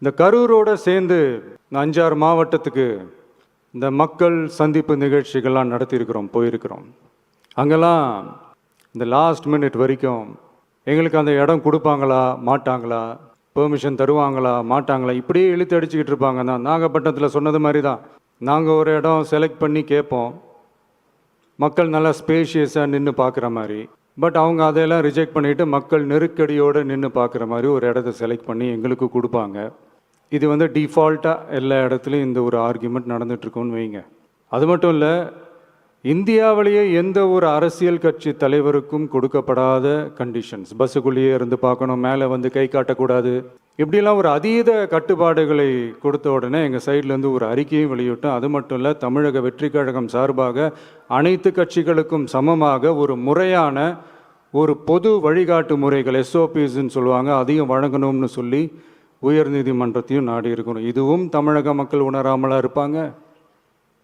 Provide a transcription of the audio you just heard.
இந்த கரூரோடு சேர்ந்து இந்த 5-6 மாவட்டத்துக்கு இந்த மக்கள் சந்திப்பு நிகழ்ச்சிகள்லாம் நடத்தியிருக்கிறோம், போயிருக்கிறோம். அங்கெல்லாம் இந்த லாஸ்ட் மினிட் வரைக்கும் எங்களுக்கு அந்த இடம் கொடுப்பாங்களா மாட்டாங்களா, பெர்மிஷன் தருவாங்களா மாட்டாங்களா, இப்படியே இழுத்து அடிச்சுக்கிட்டு இருப்பாங்க. தான் நாகப்பட்டினத்தில் சொன்னது மாதிரி தான், நாங்கள் ஒரு இடம் செலக்ட் பண்ணி கேட்போம், மக்கள் நல்லா ஸ்பேஷியஸாக நின்று பார்க்குற மாதிரி. பட் அவங்க அதையெல்லாம் ரிஜெக்ட் பண்ணிவிட்டு மக்கள் நெருக்கடியோடு நின்று பார்க்குற மாதிரி ஒரு இடத்த செலக்ட் பண்ணி எங்களுக்கு கொடுப்பாங்க. இது வந்து டிஃபால்ட்டாக எல்லா இடத்துலையும் இந்த ஒரு ஆர்கியூமெண்ட் நடந்துகிட்ருக்கோன்னு வைங்க. அது மட்டும் இல்லை, இந்தியாவிலேயே எந்த ஒரு அரசியல் கட்சி தலைவருக்கும் கொடுக்கப்படாத கண்டிஷன்ஸ், பஸ்ஸுக்குள்ளேயே இருந்து பார்க்கணும், மேலே வந்து கை காட்டக்கூடாது, இப்படிலாம் ஒரு அதீத கட்டுப்பாடுகளை கொடுத்த உடனே எங்கள் சைட்லேருந்து ஒரு அறிக்கையும் வெளியிட்டோம். அது மட்டும் இல்லை, தமிழக வெற்றி கழகம் சார்பாக அனைத்து கட்சிகளுக்கும் சமமாக ஒரு முறையான ஒரு பொது வழிகாட்டு முறைகள், எஸ்ஓபிஸ்ன்னு சொல்லுவாங்க, அதையும் வழங்கணும்னு சொல்லி உயர்நீதிமன்றத்தையும் நாடி இருக்கணும். இதுவும் தமிழக மக்கள் உணராமலாக இருப்பாங்க.